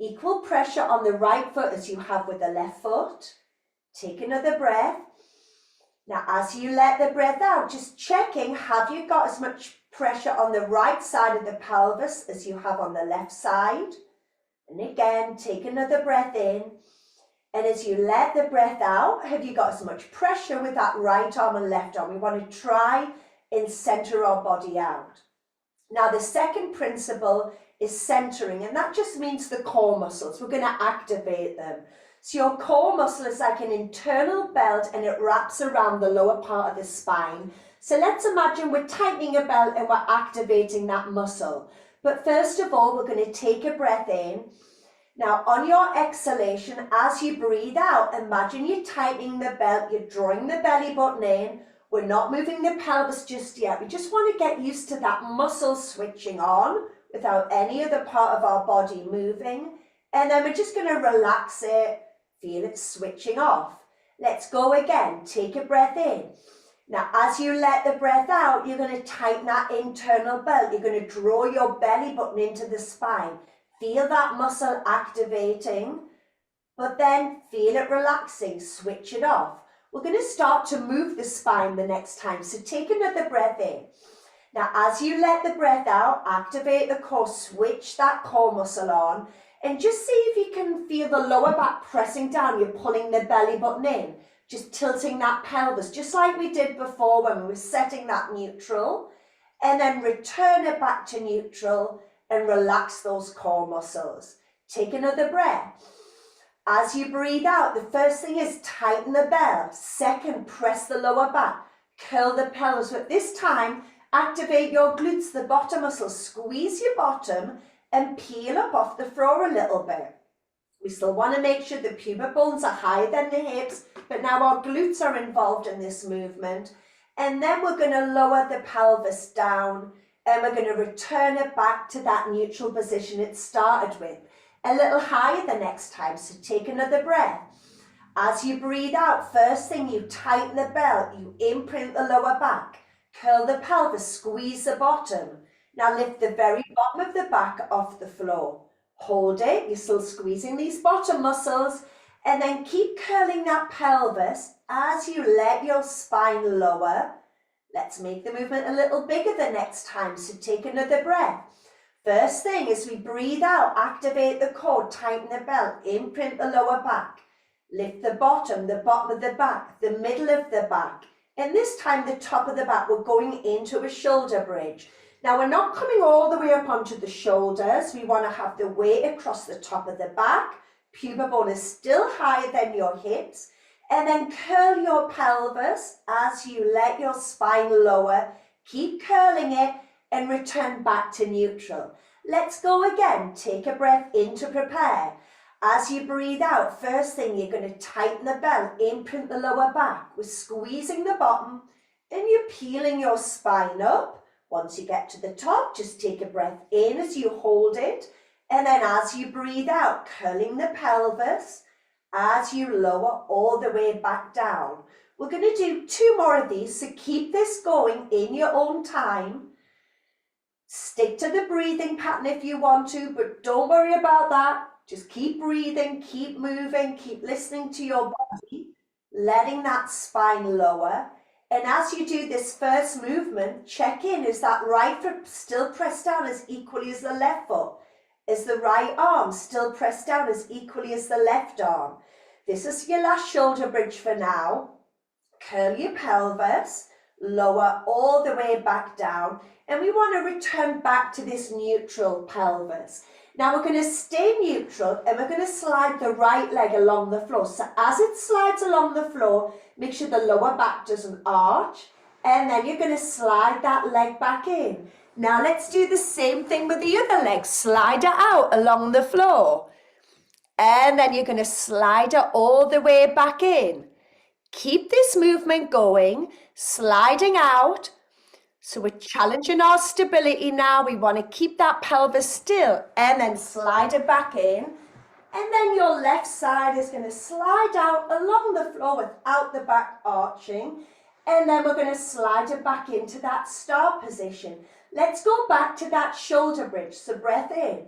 Equal pressure on the right foot as you have with the left foot. Take another breath. Now, as you let the breath out, just checking, have you got as much pressure on the right side of the pelvis as you have on the left side? And again, take another breath in. And as you let the breath out, have you got as much pressure with that right arm and left arm? We want to try and center our body out. Now, the second principle is centering, and that just means the core muscles. We're going to activate them. So your core muscle is like an internal belt and it wraps around the lower part of the spine. So let's imagine we're tightening a belt and we're activating that muscle. But first of all, we're going to take a breath in. Now on your exhalation, as you breathe out, imagine you're tightening the belt, you're drawing the belly button in. We're not moving the pelvis just yet. We just want to get used to that muscle switching on without any other part of our body moving. And then we're just going to relax it, feel it switching off. Let's go again. Take a breath in. Now, as you let the breath out, you're going to tighten that internal belt. You're going to draw your belly button into the spine. Feel that muscle activating, but then feel it relaxing. Switch it off. We're going to start to move the spine the next time. So take another breath in. Now, as you let the breath out, activate the core, switch that core muscle on, and just see if you can feel the lower back pressing down. You're pulling the belly button in, just tilting that pelvis, just like we did before when we were setting that neutral, and then return it back to neutral and relax those core muscles. Take another breath. As you breathe out, the first thing is tighten the belt. Second, press the lower back, curl the pelvis, but this time, activate your glutes, the bottom muscles. Squeeze your bottom and peel up off the floor a little bit. We still want to make sure the pubic bones are higher than the hips, but now our glutes are involved in this movement. And then we're going to lower the pelvis down and we're going to return it back to that neutral position it started with. A little higher the next time, so take another breath. As you breathe out, first thing, you tighten the belt, you imprint the lower back, curl the pelvis, squeeze the bottom. Now lift the very bottom of the back off the floor. Hold it, you're still squeezing these bottom muscles, and then keep curling that pelvis as you let your spine lower. Let's make the movement a little bigger the next time, so take another breath. First thing, as we breathe out, activate the core, tighten the belt, imprint the lower back. Lift the bottom of the back, the middle of the back, and this time the top of the back. We're going into a shoulder bridge. Now we're not coming all the way up onto the shoulders. We want to have the weight across the top of the back. Pubic bone is still higher than your hips. And then curl your pelvis as you let your spine lower. Keep curling it and return back to neutral. Let's go again. Take a breath in to prepare. As you breathe out, first thing, you're going to tighten the belt, imprint the lower back. We're squeezing the bottom and you're peeling your spine up. Once you get to the top, just take a breath in as you hold it. And then as you breathe out, curling the pelvis as you lower all the way back down. We're going to do 2 more of these, so keep this going in your own time. Stick to the breathing pattern if you want to, but don't worry about that. Just keep breathing, keep moving, keep listening to your body, letting that spine lower. And as you do this first movement, check in. Is that right foot still pressed down as equally as the left foot? Is the right arm still pressed down as equally as the left arm? This is your last shoulder bridge for now. Curl your pelvis, lower all the way back down. And we want to return back to this neutral pelvis. Now we're going to stay neutral and we're going to slide the right leg along the floor. So as it slides along the floor, make sure the lower back doesn't arch. And then you're going to slide that leg back in. Now let's do the same thing with the other leg. Slide it out along the floor. And then you're going to slide it all the way back in. Keep this movement going, sliding out. So we're challenging our stability now. We want to keep that pelvis still and then slide it back in. And then your left side is going to slide out along the floor without the back arching. And then we're going to slide it back into that start position. Let's go back to that shoulder bridge. So breath in.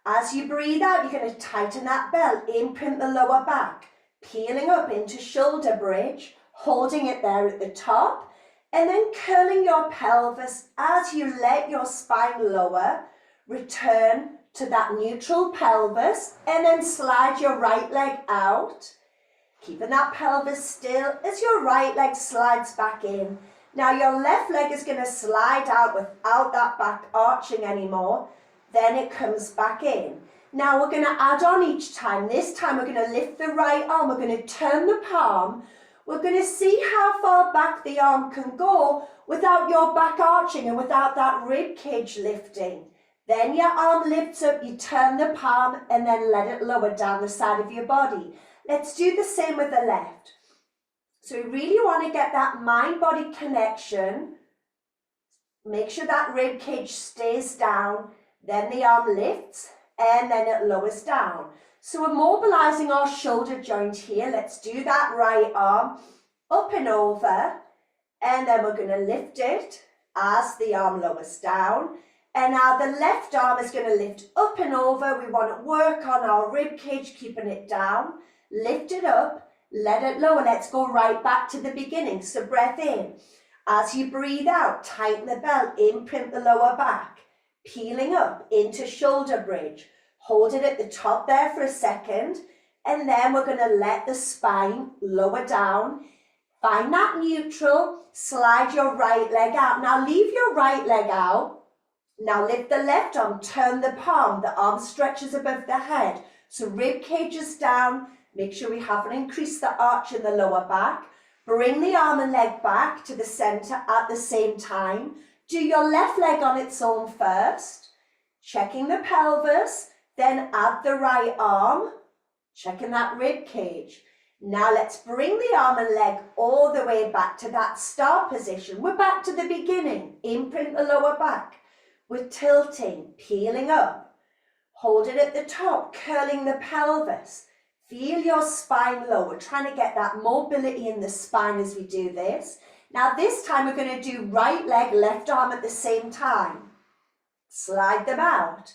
As you breathe out, you're going to tighten that belt, imprint the lower back, peeling up into shoulder bridge, holding it there at the top, and then curling your pelvis as you let your spine lower, return to that neutral pelvis, and then slide your right leg out, keeping that pelvis still as your right leg slides back in. Now your left leg is going to slide out without that back arching anymore. Then it comes back in. Now we're going to add on each time. This time we're going to lift the right arm. We're going to turn the palm. We're going to see how far back the arm can go without your back arching and without that rib cage lifting. Then your arm lifts up, you turn the palm and then let it lower down the side of your body. Let's do the same with the left. So we really want to get that mind-body connection. Make sure that rib cage stays down. Then the arm lifts and then it lowers down. So we're mobilizing our shoulder joint here. Let's do that right arm up and over. And then we're going to lift it as the arm lowers down. And now the left arm is going to lift up and over. We want to work on our rib cage, keeping it down. Lift it up, let it lower. Let's go right back to the beginning. So breath in. As you breathe out, tighten the belt, imprint the lower back, peeling up into shoulder bridge. Hold it at the top there for a second. And then we're going to let the spine lower down. Find that neutral, slide your right leg out. Now leave your right leg out. Now lift the left arm, turn the palm, the arm stretches above the head. So rib cage is down, make sure we haven't increased the arch in the lower back. Bring the arm and leg back to the center at the same time. Do your left leg on its own first, checking the pelvis, then add the right arm, checking that rib cage. Now let's bring the arm and leg all the way back to that start position. We're back to the beginning, imprint the lower back. We're tilting, peeling up. Hold it at the top, curling the pelvis. Feel your spine low. We're trying to get that mobility in the spine as we do this. Now this time we're going to do right leg, left arm at the same time. Slide them out.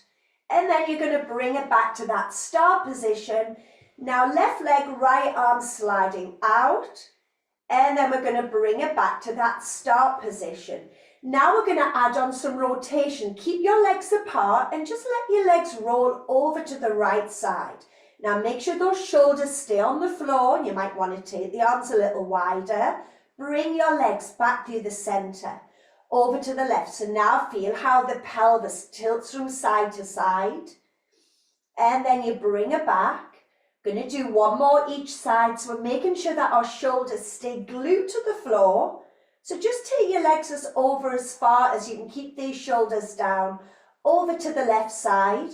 And then you're going to bring it back to that start position. Now left leg, right arm sliding out. And then we're going to bring it back to that start position. Now we're going to add on some rotation. Keep your legs apart and just let your legs roll over to the right side. Now make sure those shoulders stay on the floor. You might want to take the arms a little wider. Bring your legs back through the center, over to the left. So now feel how the pelvis tilts from side to side. And then you bring it back. Going to do one more each side. So we're making sure that our shoulders stay glued to the floor. So just take your legs over as far as you can, keep these shoulders down, over to the left side,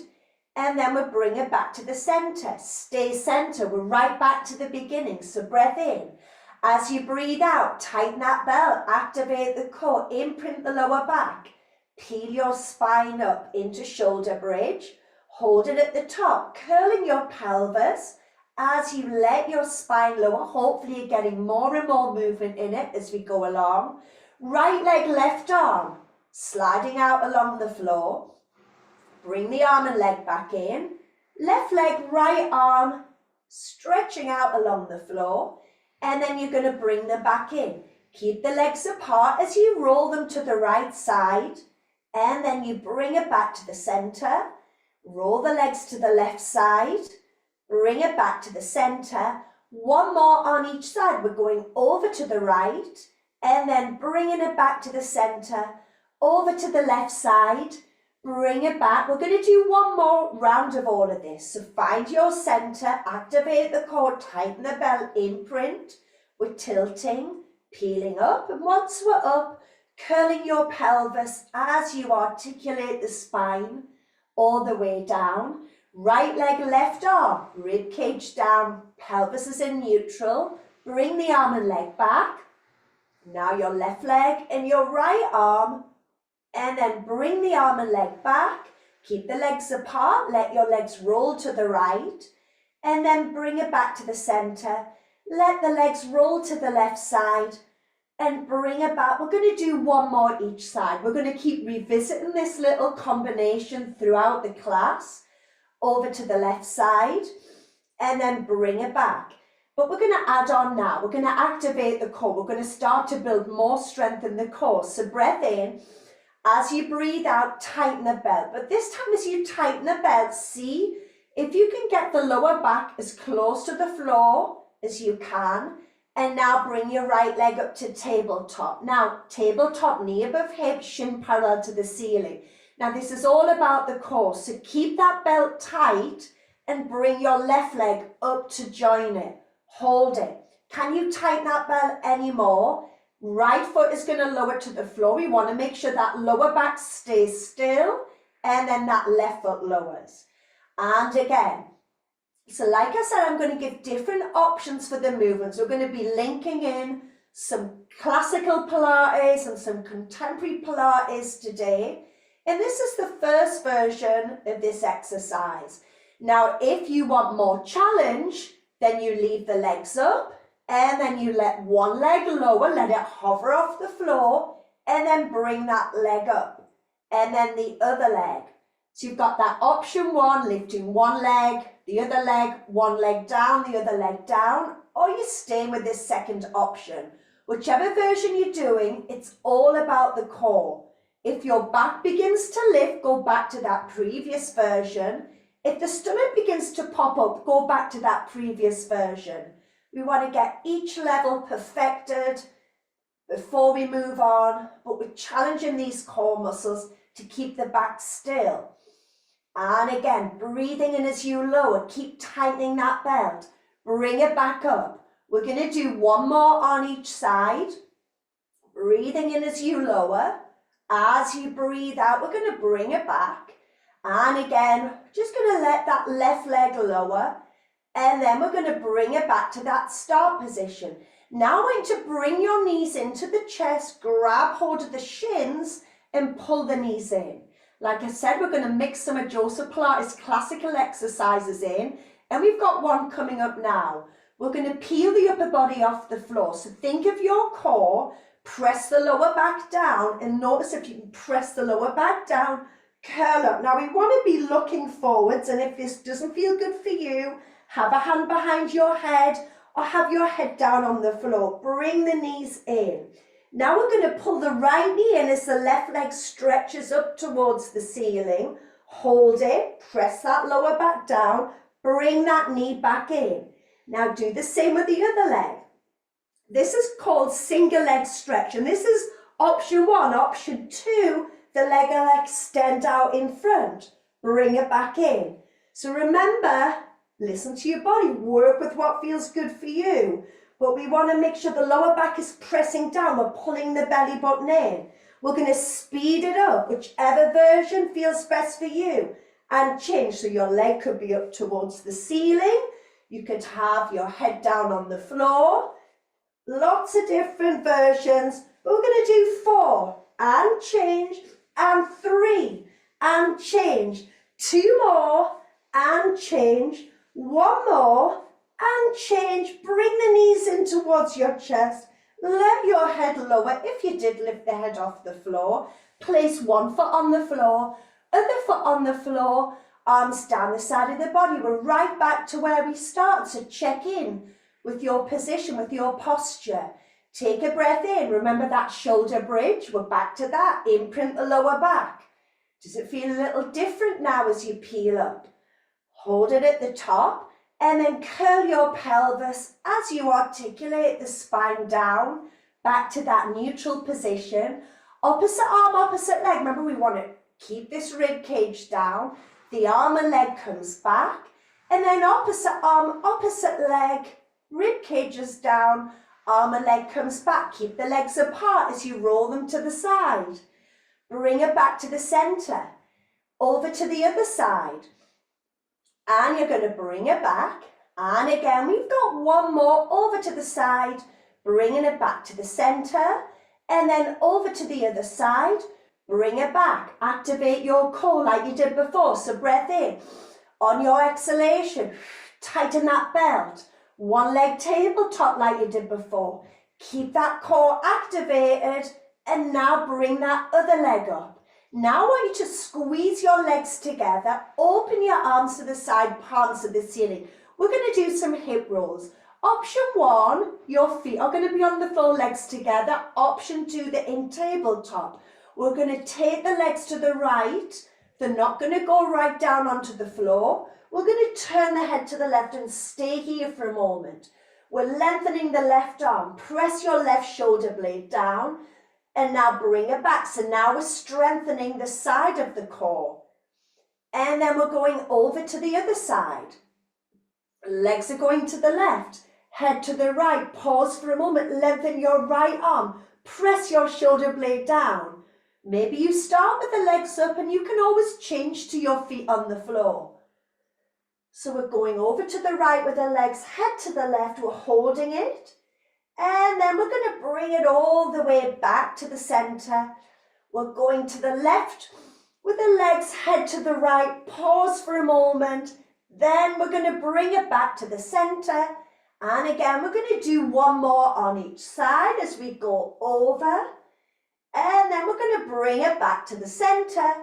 and then we'll bring it back to the center. Stay center, we're right back to the beginning, so breath in. As you breathe out, tighten that belt, activate the core, imprint the lower back, peel your spine up into shoulder bridge, hold it at the top, curling your pelvis. As you let your spine lower, hopefully you're getting more and more movement in it as we go along. Right leg, left arm, sliding out along the floor. Bring the arm and leg back in. Left leg, right arm, stretching out along the floor. And then you're going to bring them back in. Keep the legs apart as you roll them to the right side. And then you bring it back to the center. Roll the legs to the left side. Bring it back to the center. One more on each side. We're going over to the right and then bringing it back to the center, over to the left side, bring it back. We're going to do one more round of all of this. So find your center, activate the core, tighten the belt, imprint. We're tilting, peeling up, and once we're up, curling your pelvis as you articulate the spine all the way down. Right leg, left arm, rib cage down, pelvis is in neutral. Bring the arm and leg back. Now your left leg and your right arm, and then bring the arm and leg back. Keep the legs apart, let your legs roll to the right, and then bring it back to the center. Let the legs roll to the left side and bring it back. We're going to do one more each side. We're going to keep revisiting this little combination throughout the class. over to the left side, and then bring it back. But we're going to add on now. We're going to activate the core. We're going to start to build more strength in the core. So breath in. As you breathe out, tighten the belt. But this time as you tighten the belt, see if you can get the lower back as close to the floor as you can. And now bring your right leg up to tabletop. Now, tabletop, knee above hip, shin parallel to the ceiling. Now, this is all about the core. So keep that belt tight and bring your left leg up to join it. Hold it. Can you tighten that belt anymore? Right foot is going to lower to the floor. We want to make sure that lower back stays still, and then that left foot lowers. And again, so like I said, I'm going to give different options for the movements. We're going to be linking in some classical Pilates and some contemporary Pilates today. And this is the first version of this exercise. Now, if you want more challenge, then you leave the legs up. And then you let one leg lower, let it hover off the floor, and then bring that leg up. And then the other leg. So you've got that option one, lifting one leg, the other leg, one leg down, the other leg down, or you stay with this second option. Whichever version you're doing, it's all about the core. If your back begins to lift, go back to that previous version. If the stomach begins to pop up, go back to that previous version. We want to get each level perfected before we move on, but we're challenging these core muscles to keep the back still. And again, breathing in as you lower, keep tightening that belt. Bring it back up. We're going to do one more on each side. Breathing in as you lower. As you breathe out, we're going to bring it back. And again, just going to let that left leg lower. And then we're going to bring it back to that start position. Now I want to bring your knees into the chest, grab hold of the shins and pull the knees in. Like I said, we're going to mix some of Joseph Pilates classical exercises in. And we've got one coming up now. We're going to peel the upper body off the floor. So think of your core, press the lower back down, and notice if you can press the lower back down, curl up. Now we want to be looking forwards, and if this doesn't feel good for you, have a hand behind your head or have your head down on the floor. Bring the knees in. Now we're going to pull the right knee in as the left leg stretches up towards the ceiling. Hold it, press that lower back down, bring that knee back in. Now do the same with the other leg. This is called single leg stretch, and this is option one. Option two, the leg will extend out in front. Bring it back in. So remember, listen to your body, work with what feels good for you. But we want to make sure the lower back is pressing down. We're pulling the belly button in. We're going to speed it up, whichever version feels best for you. And change, so your leg could be up towards the ceiling. You could have your head down on the floor. Lots of different versions. But we're going to do 4 and change, and 3 and change. 2 more and change. 1 more and change. Bring the knees in towards your chest. Let your head lower. If you did lift the head off the floor, place one foot on the floor, other foot on the floor, arms down the side of the body. We're right back to where we start. So check in with your position, with your posture. Take a breath in. Remember that shoulder bridge. We're back to that. Imprint the lower back. Does it feel a little different now as you peel up? Hold it at the top. And then curl your pelvis as you articulate the spine down, back to that neutral position. Opposite arm, opposite leg. Remember, we want to keep this rib cage down. The arm and leg comes back. And then opposite arm, opposite leg, rib cage is down, arm and leg comes back. Keep the legs apart as you roll them to the side. Bring it back to the center. Over to the other side. And you're going to bring it back. And again, we've got one more over to the side, bringing it back to the center. And then over to the other side, bring it back. Activate your core like you did before. So breath in. On your exhalation, tighten that belt. One leg tabletop like you did before. Keep that core activated. And now bring that other leg up. Now I want you to squeeze your legs together, open your arms to the side, palms to the ceiling. We're going to do some hip rolls. Option 1, your feet are going to be on the floor, legs together. Option 2, the in tabletop. We're going to take the legs to the right. They're not going to go right down onto the floor. We're going to turn the head to the left and stay here for a moment. We're lengthening the left arm. Press your left shoulder blade down and now bring it back. So now we're strengthening the side of the core. And then we're going over to the other side. Legs are going to the left, head to the right. Pause for a moment. Lengthen your right arm. Press your shoulder blade down. Maybe you start with the legs up and you can always change to your feet on the floor. So we're going over to the right with the legs, head to the left, we're holding it. And then we're going to bring it all the way back to the center. We're going to the left with the legs, head to the right, pause for a moment. Then we're going to bring it back to the center. And again, we're going to do one more on each side as we go over. And then we're going to bring it back to the center.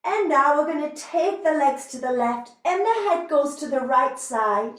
And now we're going to take the legs to the left and the head goes to the right side.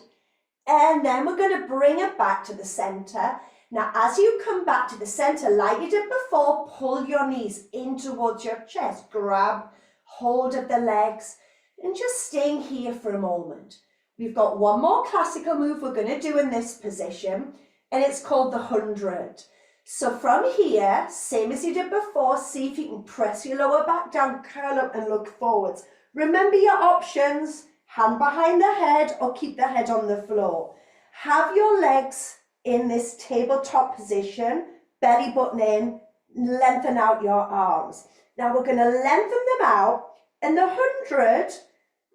And then we're going to bring it back to the center. Now, as you come back to the center, like you did before, pull your knees in towards your chest. Grab hold of the legs and just staying here for a moment. We've got one more classical move we're going to do in this position, and it's called the 100. So from here, same as you did before, see if you can press your lower back down, curl up and look forwards. Remember your options, hand behind the head or keep the head on the floor. Have your legs in this tabletop position, belly button in, lengthen out your arms. Now we're going to lengthen them out, and the 100,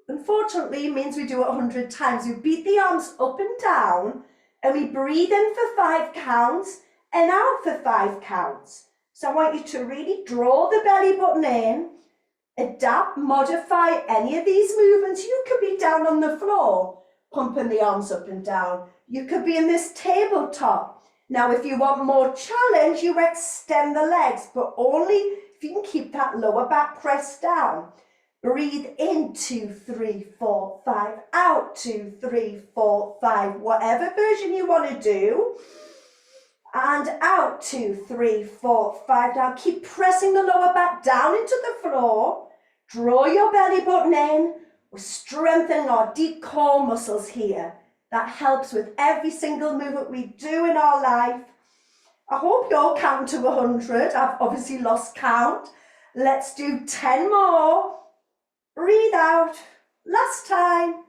unfortunately, means we do it 100 times. We beat the arms up and down, and we breathe in for 5 counts, and out for 5 counts. So I want you to really draw the belly button in, adapt, modify any of these movements. You could be down on the floor, pumping the arms up and down. You could be in this tabletop. Now, if you want more challenge, you extend the legs, but only if you can keep that lower back pressed down. Breathe in, 2, 3, 4, 5, out, 2, 3, 4, 5, whatever version you want to do. And out, 2, 3, 4, 5. Now keep pressing the lower back down into the floor. Draw your belly button in. We're strengthening our deep core muscles here. That helps with every single movement we do in our life. I hope you're counting to 100. I've obviously lost count. Let's do 10 more. Breathe out. Last time.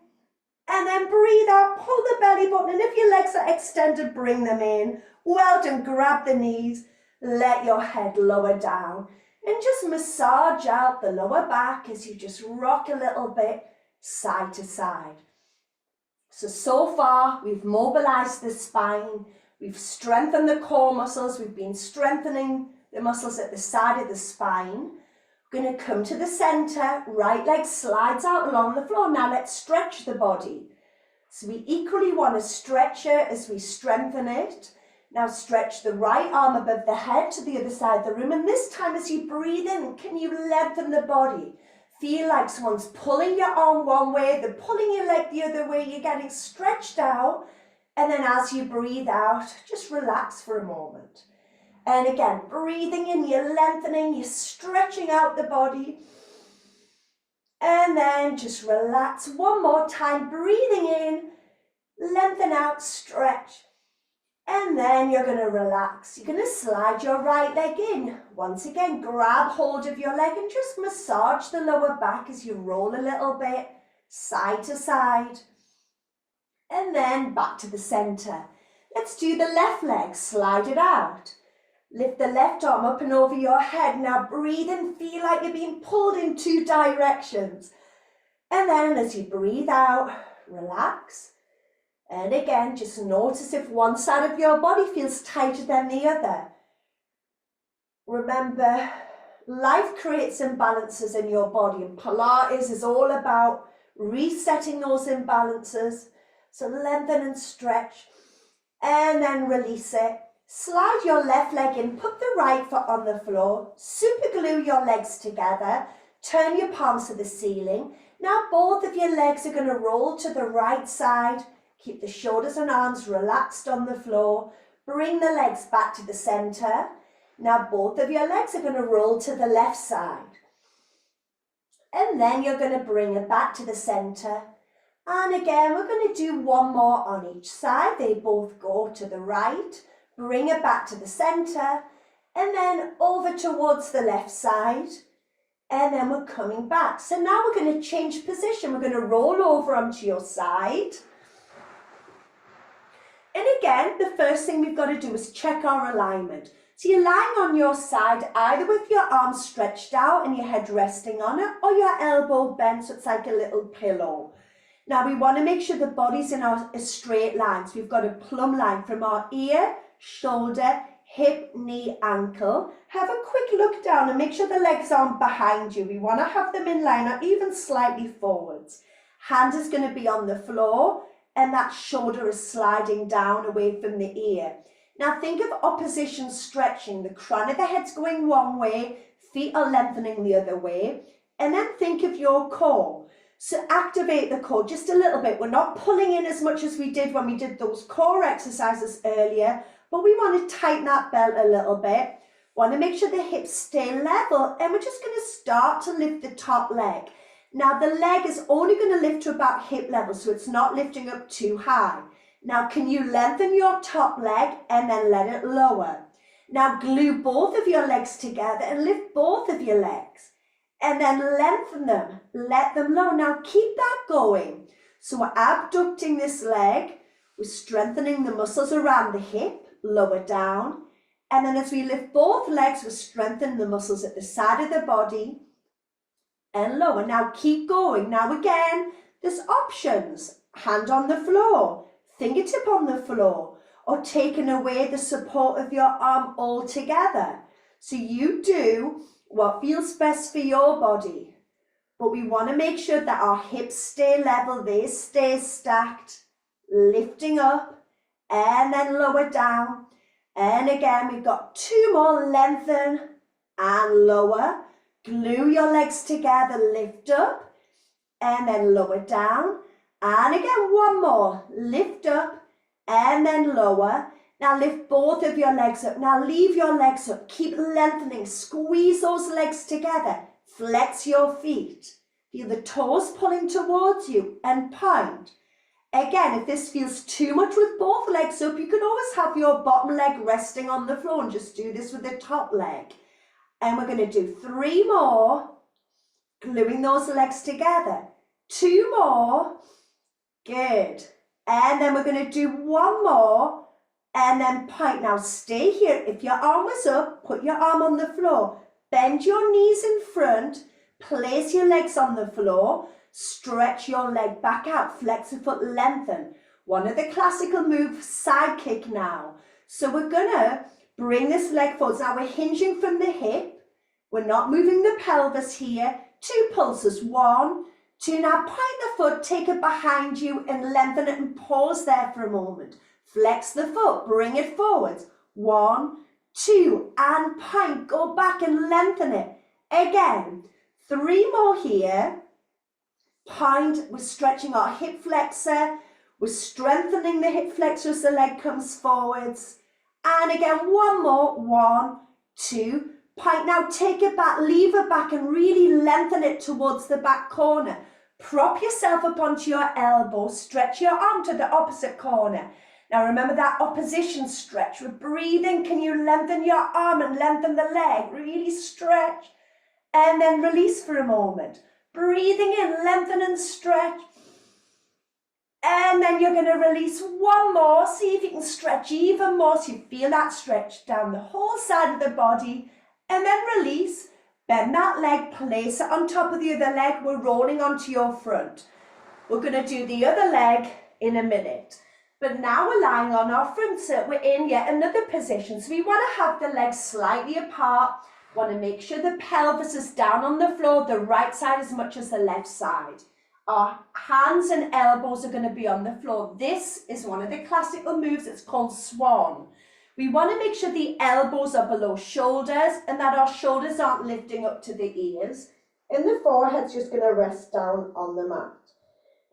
And then breathe out. Pull the belly button. And if your legs are extended, bring them in. Well done, grab the knees, let your head lower down and just massage out the lower back as you just rock a little bit side to side. So far we've mobilized the spine, we've strengthened the core muscles, we've been strengthening the muscles at the side of the spine. We're going to come to the center, right leg slides out along the floor. Now let's stretch the body. So we equally want to stretch it as we strengthen it. Now stretch the right arm above the head to the other side of the room. And this time as you breathe in, can you lengthen the body? Feel like someone's pulling your arm one way, they're pulling your leg the other way, you're getting stretched out. And then as you breathe out, just relax for a moment. And again, breathing in, you're lengthening, you're stretching out the body. And then just relax one more time, breathing in, lengthen out, stretch. And then you're going to relax. You're going to slide your right leg in. Once again, grab hold of your leg and just massage the lower back as you roll a little bit, side to side. And then back to the center. Let's do the left leg. Slide it out. Lift the left arm up and over your head. Now breathe in. Feel like you're being pulled in 2 directions. And then as you breathe out, relax. And again, just notice if one side of your body feels tighter than the other. Remember, life creates imbalances in your body, and Pilates is all about resetting those imbalances. So lengthen and stretch, and then release it. Slide your left leg in, put the right foot on the floor, super glue your legs together, turn your palms to the ceiling. Now both of your legs are going to roll to the right side. Keep the shoulders and arms relaxed on the floor. Bring the legs back to the center. Now both of your legs are going to roll to the left side. And then you're going to bring it back to the center. And again, we're going to do one more on each side. They both go to the right. Bring it back to the center. And then over towards the left side. And then we're coming back. So now we're going to change position. We're going to roll over onto your side. And again, the first thing we've got to do is check our alignment. So you're lying on your side, either with your arms stretched out and your head resting on it, or your elbow bent so it's like a little pillow. Now we want to make sure the body's in a straight line. So we've got a plumb line from our ear, shoulder, hip, knee, ankle. Have a quick look down and make sure the legs aren't behind you. We want to have them in line or even slightly forwards. Hand is going to be on the floor and that shoulder is sliding down away from the ear. Now think of opposition stretching. The crown of the head's going one way, feet are lengthening the other way. And then think of your core. So activate the core just a little bit. We're not pulling in as much as we did when we did those core exercises earlier, but we want to tighten that belt a little bit. Want to make sure the hips stay level, and we're just going to start to lift the top leg. Now the leg is only going to lift to about hip level, so it's not lifting up too high. Now can you lengthen your top leg and then let it lower? Now glue both of your legs together and lift both of your legs. And then lengthen them, let them lower. Now keep that going. So we're abducting this leg, we're strengthening the muscles around the hip, lower down. And then as we lift both legs, we're strengthening the muscles at the side of the body and lower. Now keep going. Now again, there's options. Hand on the floor, fingertip on the floor, or taking away the support of your arm altogether. So you do what feels best for your body. But we want to make sure that our hips stay level, they stay stacked, lifting up and then lower down. And again, we've got two more, lengthen and lower. Glue your legs together, lift up and then lower down. And again, one more, lift up and then lower. Now lift both of your legs up. Now leave your legs up. Keep lengthening. Squeeze those legs together. Flex your feet. Feel the toes pulling towards you and point. Again, if this feels too much with both legs up, you can always have your bottom leg resting on the floor and just do this with the top leg. And we're going to do 3 more, gluing those legs together. 2 more. Good. And then we're going to do 1 more. And then point. Now stay here. If your arm was up, put your arm on the floor. Bend your knees in front. Place your legs on the floor. Stretch your leg back out. Flex the foot, lengthen. One of the classical moves, side kick now. So we're going to bring this leg forward. Now we're hinging from the hip. We're not moving the pelvis here. 2 pulses. 1, 2. Now point the foot, take it behind you and lengthen it and pause there for a moment. Flex the foot, bring it forwards. 1, 2, and point. Go back and lengthen it. Again, 3 more here. Point, we're stretching our hip flexor. We're strengthening the hip flexor as the leg comes forwards. And again, 1 more. 1, 2, point. Now take it back, leave it back and really lengthen it towards the back corner. Prop yourself up onto your elbow. Stretch your arm to the opposite corner. Now remember that opposition stretch. We're breathing. Can you lengthen your arm and lengthen the leg? Really stretch. And then release for a moment. Breathing in, lengthen and stretch. And then you're going to release 1 more. See if you can stretch even more so you feel that stretch down the whole side of the body. And then release. Bend that leg, place it on top of the other leg. We're rolling onto your front. We're going to do the other leg in a minute. But now we're lying on our front, so we're in yet another position. So we want to have the legs slightly apart. Want to make sure the pelvis is down on the floor, the right side as much as the left side. Our hands and elbows are going to be on the floor. This is one of the classical moves. It's called swan. We want to make sure the elbows are below shoulders and that our shoulders aren't lifting up to the ears. And the forehead's just going to rest down on the mat.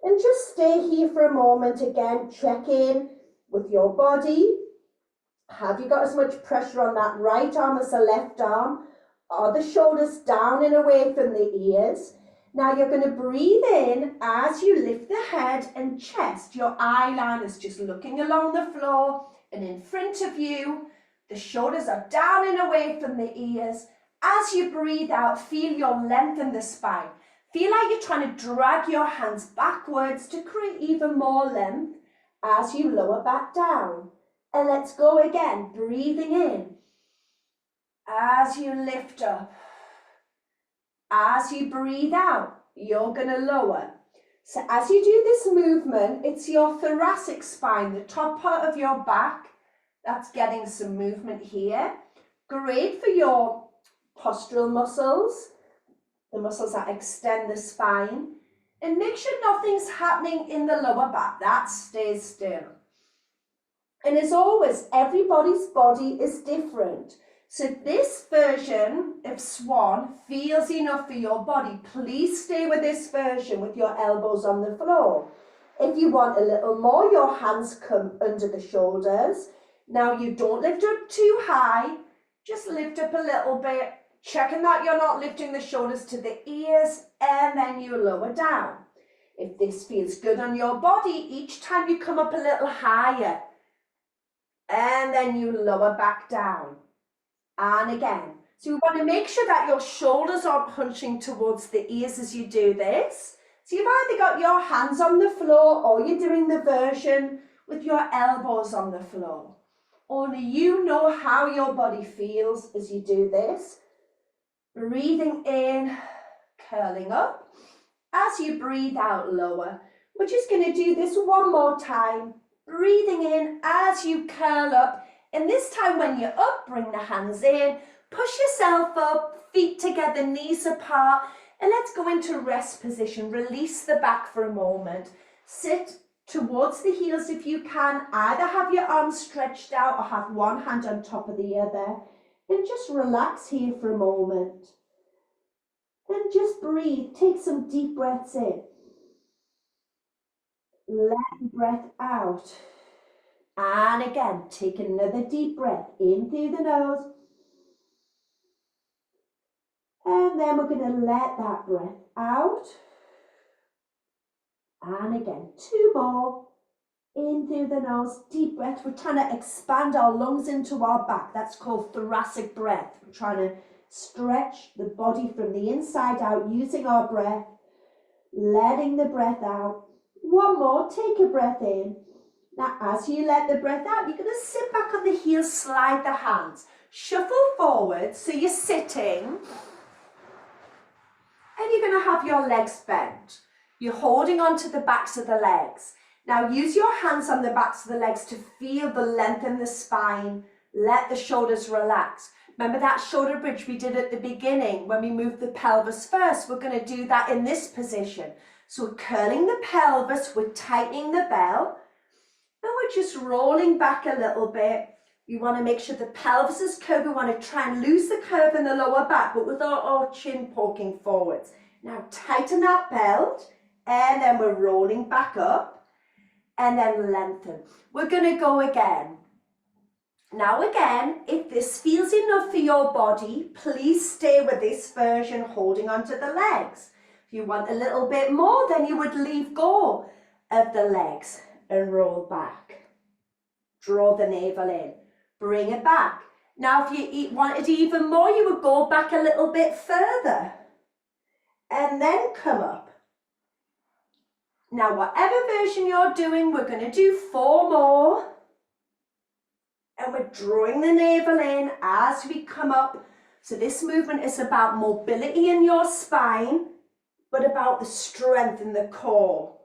And just stay here for a moment again, check in with your body. Have you got as much pressure on that right arm as the left arm? Are the shoulders down and away from the ears? Now you're going to breathe in as you lift the head and chest. Your eye line is just looking along the floor and in front of you. The shoulders are down and away from the ears. As you breathe out, feel your length in the spine. Feel like you're trying to drag your hands backwards to create even more length as you lower back down. And let's go again, breathing in. As you lift up, as you breathe out, you're going to lower. So as you do this movement, it's your thoracic spine, the top part of your back, that's getting some movement here. Great for your postural muscles, the muscles that extend the spine. And make sure nothing's happening in the lower back, that stays still. And as always, everybody's body is different. So this version of Swan feels enough for your body. Please stay with this version with your elbows on the floor. If you want a little more, your hands come under the shoulders. Now you don't lift up too high, just lift up a little bit, checking that you're not lifting the shoulders to the ears, and then you lower down. If this feels good on your body, each time you come up a little higher, and then you lower back down. And again. So you want to make sure that your shoulders aren't hunching towards the ears as you do this. So you've either got your hands on the floor or you're doing the version with your elbows on the floor. Only you know how your body feels as you do this. Breathing in, curling up. As you breathe out, lower. We're just going to do this one more time. Breathing in as you curl up. And this time when you're up, bring the hands in. Push yourself up, feet together, knees apart. And let's go into rest position. Release the back for a moment. Sit towards the heels if you can. Either have your arms stretched out or have one hand on top of the other. And just relax here for a moment. And just breathe. Take some deep breaths in. Let the breath out. And again, take another deep breath in through the nose. And then we're going to let that breath out. And again, two more. In through the nose, deep breath. We're trying to expand our lungs into our back. That's called thoracic breath. We're trying to stretch the body from the inside out using our breath. Letting the breath out. One more, take a breath in. Now, as you let the breath out, you're going to sit back on the heels, slide the hands. Shuffle forward, so you're sitting. And you're going to have your legs bent. You're holding onto the backs of the legs. Now, use your hands on the backs of the legs to feel the length in the spine. Let the shoulders relax. Remember that shoulder bridge we did at the beginning when we moved the pelvis first? We're going to do that in this position. So we're curling the pelvis, we're tightening the bell, and we're just rolling back a little bit. You want to make sure the pelvis is curved. We want to try and lose the curve in the lower back, but without our chin poking forwards. Now tighten that belt, and then we're rolling back up, and then lengthen. We're going to go again. Now again, if this feels enough for your body, please stay with this version, holding onto the legs. If you want a little bit more, then you would leave go of the legs and roll back. Draw the navel in, bring it back. Now if you wanted even more, you would go back a little bit further and then come up. Now whatever version you're doing, we're going to do 4 more. And we're drawing the navel in as we come up. So this movement is about mobility in your spine, but about the strength in the core.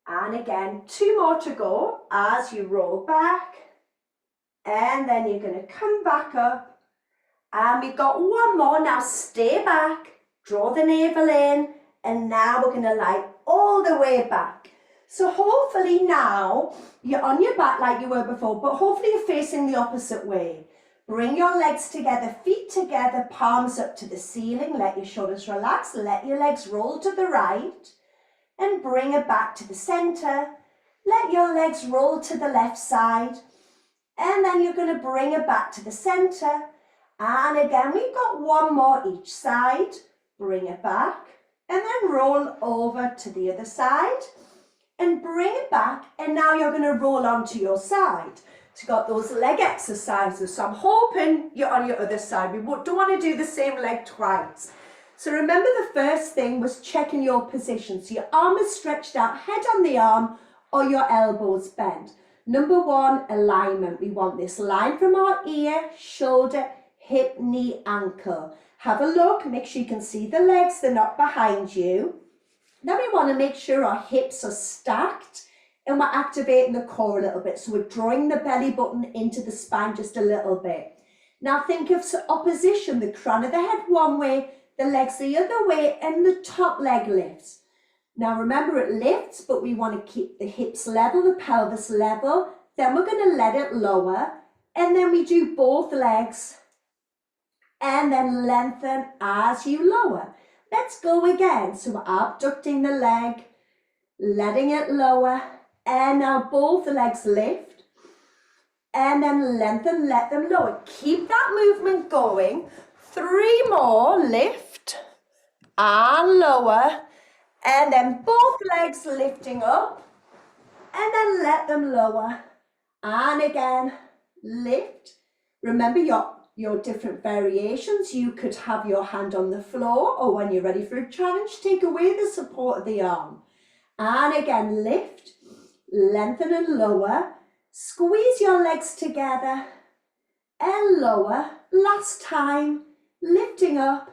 And again, 2 more to go as you roll back. And then you're going to come back up. And we've got 1 more. Now stay back, draw the navel in. And now we're going to lie all the way back. So hopefully now you're on your back like you were before, but hopefully you're facing the opposite way. Bring your legs together, feet together, palms up to the ceiling. Let your shoulders relax. Let your legs roll to the right and bring it back to the center. Let your legs roll to the left side. And then you're going to bring it back to the center. And again, we've got one more each side. Bring it back and then roll over to the other side and bring it back. And now you're going to roll onto your side. So you've got those leg exercises. So I'm hoping you're on your other side. We don't want to do the same leg twice. So remember, the first thing was checking your position. So your arm is stretched out, head on the arm, or your elbows bent. Number one, alignment. We want this line from our ear, shoulder, hip, knee, ankle. Have a look, make sure you can see the legs, they're not behind you. Then we want to make sure our hips are stacked and we're activating the core a little bit. So we're drawing the belly button into the spine just a little bit. Now think of opposition, the crown of the head one way, the legs the other way, and the top leg lifts. Now remember, it lifts, but we want to keep the hips level, the pelvis level. Then we're going to let it lower, and then we do both legs, and then lengthen as you lower. Let's go again. So we're abducting the leg, letting it lower, and now both legs lift, and then lengthen, let them lower. Keep that movement going. 3 more, lift and lower, and then both legs lifting up, and then let them lower, and again, lift. Remember your different variations. You could have your hand on the floor, or when you're ready for a challenge, take away the support of the arm. And again, lift, lengthen and lower. Squeeze your legs together and lower. Last time, lifting up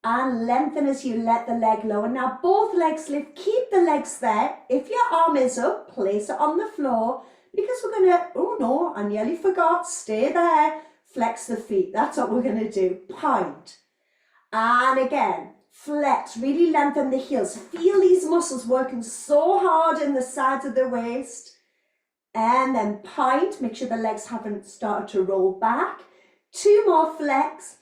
and lengthen as you let the leg lower. Now both legs lift, keep the legs there. If your arm is up, place it on the floor, because we're gonna, oh no, I nearly forgot, stay there. Flex the feet, that's what we're gonna do. Point. And again, flex, really lengthen the heels. Feel these muscles working so hard in the sides of the waist. And then point, make sure the legs haven't started to roll back. 2 more flex,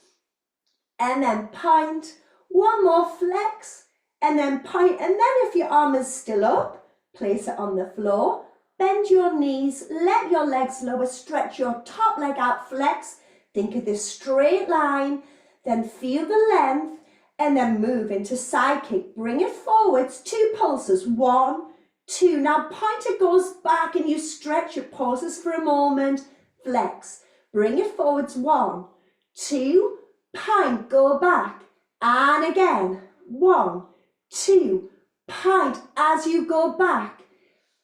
and then point. 1 more flex, and then point. And then if your arm is still up, place it on the floor. Bend your knees, let your legs lower, stretch your top leg out, flex. Think of this straight line, then feel the length, and then move into side kick. Bring it forwards, 2 pulses, 1, 2. Now pointer goes back and you stretch it, pauses for a moment, flex. Bring it forwards, 1, 2, point, go back, and again, 1, 2, point as you go back,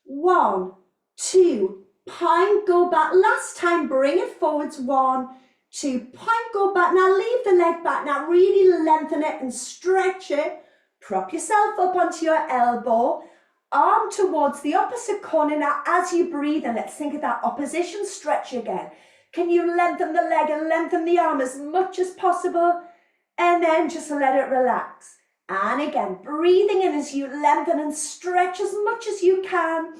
1, 2, point, go back. Last time, bring it forwards, 1, 2, point, go back. Now leave the leg back. Now really lengthen it and stretch it. Prop yourself up onto your elbow, arm towards the opposite corner. Now as you breathe, and let's think of that opposition stretch again. Can you lengthen the leg and lengthen the arm as much as possible? And then just let it relax. And again, breathing in as you lengthen and stretch as much as you can.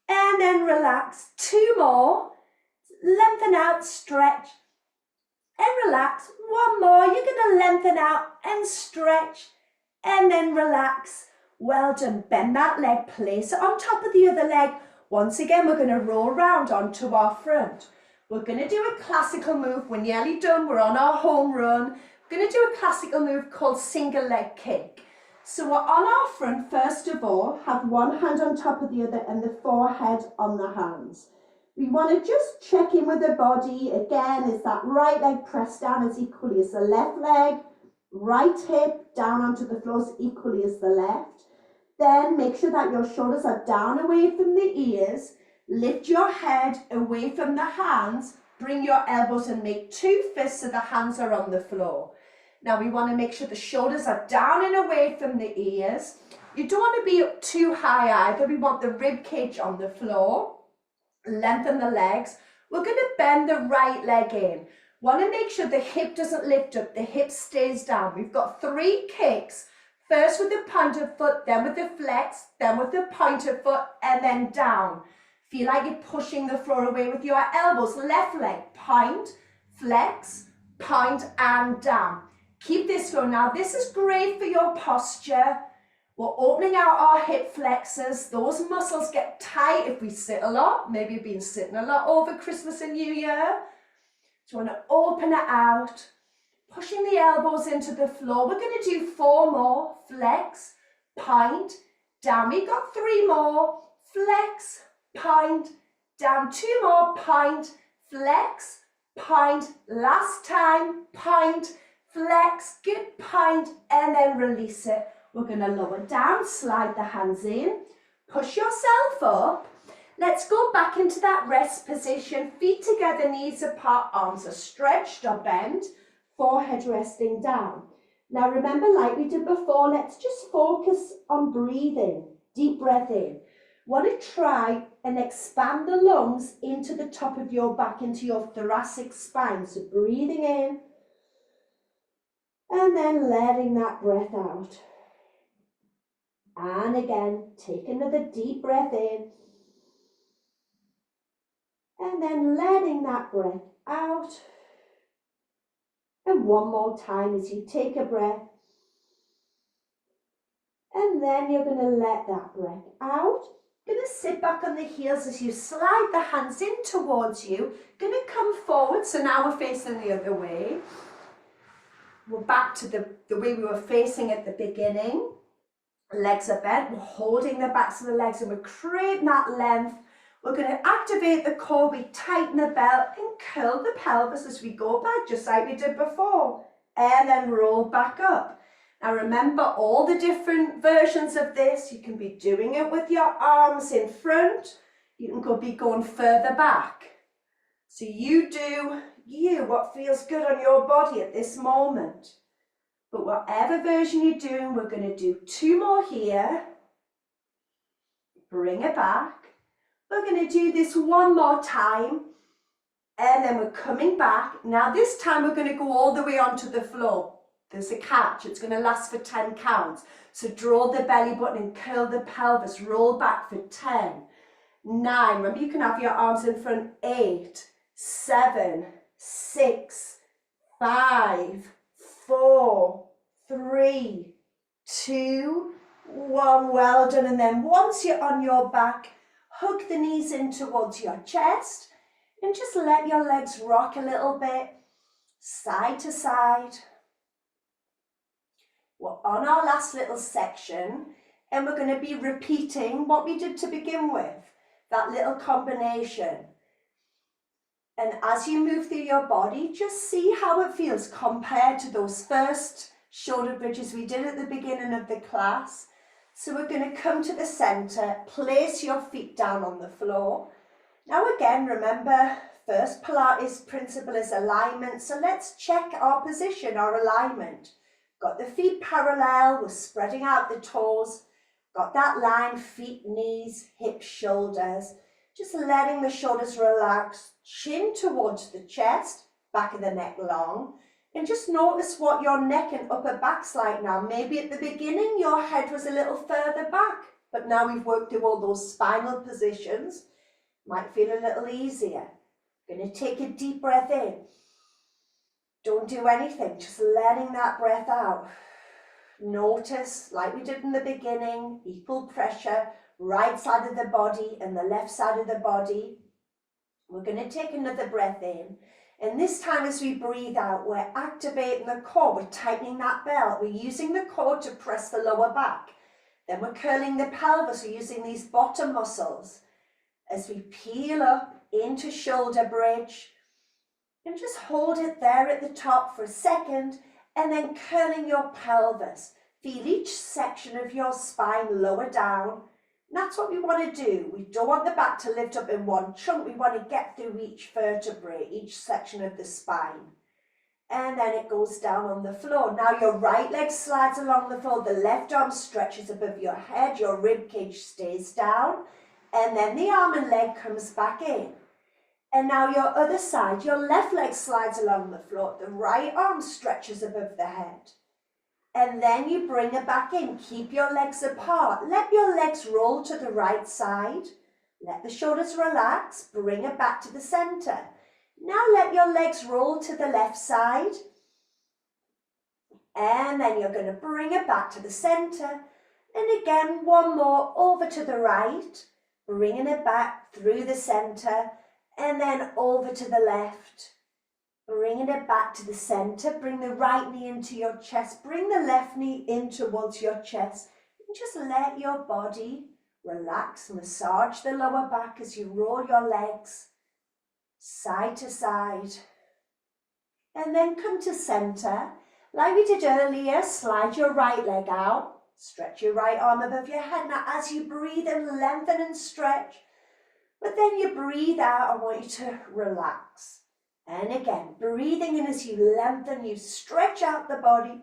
And then relax. 2 more. Lengthen out, stretch, and relax. 1 more. You're going to lengthen out and stretch, and then relax. Well done. Bend that leg, place it on top of the other leg. Once again, we're going to roll round onto our front. We're going to do a classical move. We're nearly done. We're on our home run. We're going to do a classical move called single leg kick. So we're on our front, first of all, have one hand on top of the other and the forehead on the hands. We want to just check in with the body. Again, is that right leg pressed down as equally as the left leg? Right hip down onto the floor as equally as the left. Then make sure that your shoulders are down away from the ears. Lift your head away from the hands. Bring your elbows and make 2 fists so the hands are on the floor. Now we want to make sure the shoulders are down and away from the ears. You don't want to be up too high either. We want the rib cage on the floor. Lengthen the legs. We're going to bend the right leg in. Want to make sure the hip doesn't lift up, the hip stays down. We've got 3 kicks. First with the pointed foot, then with the flex, then with the pointed foot, and then down. Feel like you're pushing the floor away with your elbows. Left leg, point, flex, point, and down. Keep this going. Now, this is great for your posture. We're opening out our hip flexors. Those muscles get tight if we sit a lot. Maybe you've been sitting a lot over Christmas and New Year. So you want to open it out. Pushing the elbows into the floor. We're going to do 4 more. Flex, point, down. We've got 3 more. Flex, point, down. 2 more. Point, flex, point. Last time. Point, flex, good point, and then release it. We're going to lower down, slide the hands in, push yourself up. Let's go back into that rest position. Feet together, knees apart, arms are stretched or bent, forehead resting down. Now remember, like we did before, let's just focus on breathing. Deep breath in. Want to try and expand the lungs into the top of your back, into your thoracic spine. So breathing in and then letting that breath out. And again, take another deep breath in. And then letting that breath out. And one more time as you take a breath. And then you're going to let that breath out. Going to sit back on the heels as you slide the hands in towards you. Going to come forward. So now we're facing the other way. We're back to the way we were facing at the beginning. Legs are bent. We're holding the backs of the legs and we're creating that length. We're going to activate the core. We tighten the belt and curl the pelvis as we go back, just like we did before. And then roll back up. Now remember all the different versions of this. You can be doing it with your arms in front. You can be going further back. So you do what feels good on your body at this moment. But whatever version you're doing, we're going to do 2 more here. Bring it back. We're going to do this 1 more time. And then we're coming back. Now this time we're going to go all the way onto the floor. There's a catch. It's going to last for 10 counts. So draw the belly button and curl the pelvis. Roll back for 10, 9. Remember, you can have your arms in front. 8, 7, 6, 5, 4, 3, 2, 1. Well done. And then once you're on your back, hug the knees in towards your chest and just let your legs rock a little bit, side to side. We're on our last little section and we're going to be repeating what we did to begin with, that little combination. And as you move through your body, just see how it feels compared to those first shoulder bridges we did at the beginning of the class. So we're going to come to the center, place your feet down on the floor. Now again, remember, first Pilates principle is alignment. So let's check our position, our alignment. Got the feet parallel, we're spreading out the toes. Got that line, feet, knees, hips, shoulders. Just letting the shoulders relax, chin towards the chest, back of the neck long. And just notice what your neck and upper back's like now. Maybe at the beginning your head was a little further back, but now we've worked through all those spinal positions. Might feel a little easier. Going to take a deep breath in. Don't do anything, just letting that breath out. Notice, like we did in the beginning, equal pressure, right side of the body and the left side of the body. We're going to take another breath in. And this time as we breathe out, we're activating the core. We're tightening that belt. We're using the core to press the lower back. Then we're curling the pelvis. We're using these bottom muscles as we peel up into shoulder bridge. And just hold it there at the top for a second. And then curling your pelvis. Feel each section of your spine lower down. And that's what we want to do. We don't want the back to lift up in one chunk. We want to get through each vertebrae, each section of the spine. And then it goes down on the floor. Now your right leg slides along the floor. The left arm stretches above your head. Your rib cage stays down. And then the arm and leg comes back in. And now your other side, your left leg slides along the floor. The right arm stretches above the head. And then you bring it back in. Keep your legs apart. Let your legs roll to the right side. Let the shoulders relax. Bring it back to the center. Now let your legs roll to the left side. And then you're going to bring it back to the center. And again, one more over to the right. Bringing it back through the center. And then over to the left. Bringing it back to the center. Bring the right knee into your chest. Bring the left knee in towards your chest. And just let your body relax. Massage the lower back as you roll your legs side to side. And then come to center. Like we did earlier, slide your right leg out. Stretch your right arm above your head. Now as you breathe in, lengthen and stretch. But then you breathe out, I want you to relax. And again, breathing in as you lengthen, you stretch out the body.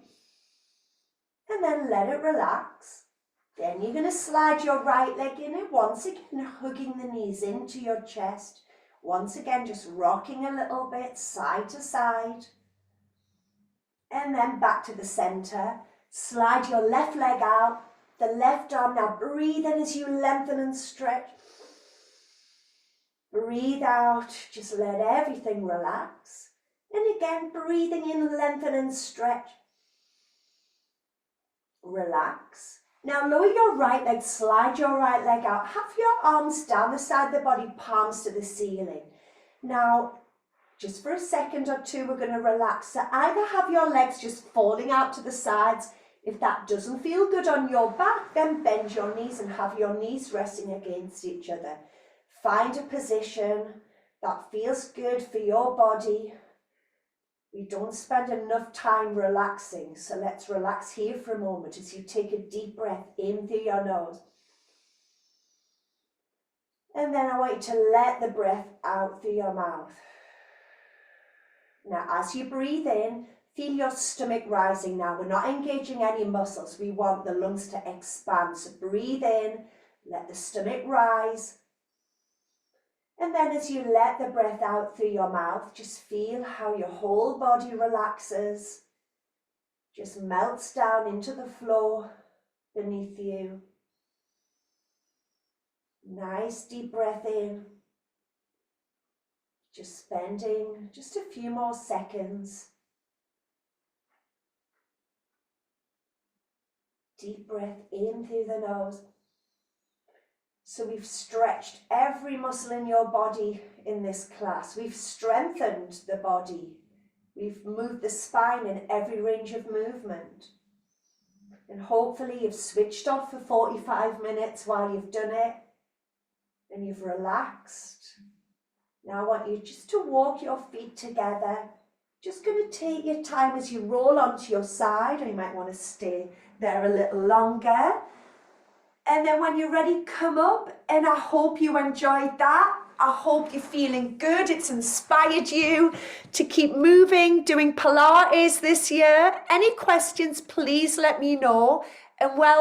And then let it relax. Then you're going to slide your right leg in and once again hugging the knees into your chest. Once again, just rocking a little bit side to side. And then back to the center. Slide your left leg out. The left arm, now breathe in as you lengthen and stretch. Breathe out, just let everything relax. And again, breathing in, lengthen and stretch. Relax. Now lower your right leg, slide your right leg out. Have your arms down the side of the body, palms to the ceiling. Now, just for a second or two, we're going to relax. So either have your legs just falling out to the sides. If that doesn't feel good on your back, then bend your knees and have your knees resting against each other. Find a position that feels good for your body. We don't spend enough time relaxing, so let's relax here for a moment as you take a deep breath in through your nose. And then I want you to let the breath out through your mouth. Now, as you breathe in, feel your stomach rising now. We're not engaging any muscles. We want the lungs to expand. So breathe in, let the stomach rise. And then as you let the breath out through your mouth, just feel how your whole body relaxes, just melts down into the floor beneath you. Nice deep breath in. Just spending just a few more seconds. Deep breath in through the nose. So we've stretched every muscle in your body in this class. We've strengthened the body. We've moved the spine in every range of movement. And hopefully you've switched off for 45 minutes while you've done it. And you've relaxed. Now I want you just to walk your feet together. Just going to take your time as you roll onto your side, or you might want to stay there a little longer. And then when you're ready, come up, and I hope you enjoyed that. I hope you're feeling good. It's inspired you to keep moving, doing Pilates this year. Any questions, please let me know. And well,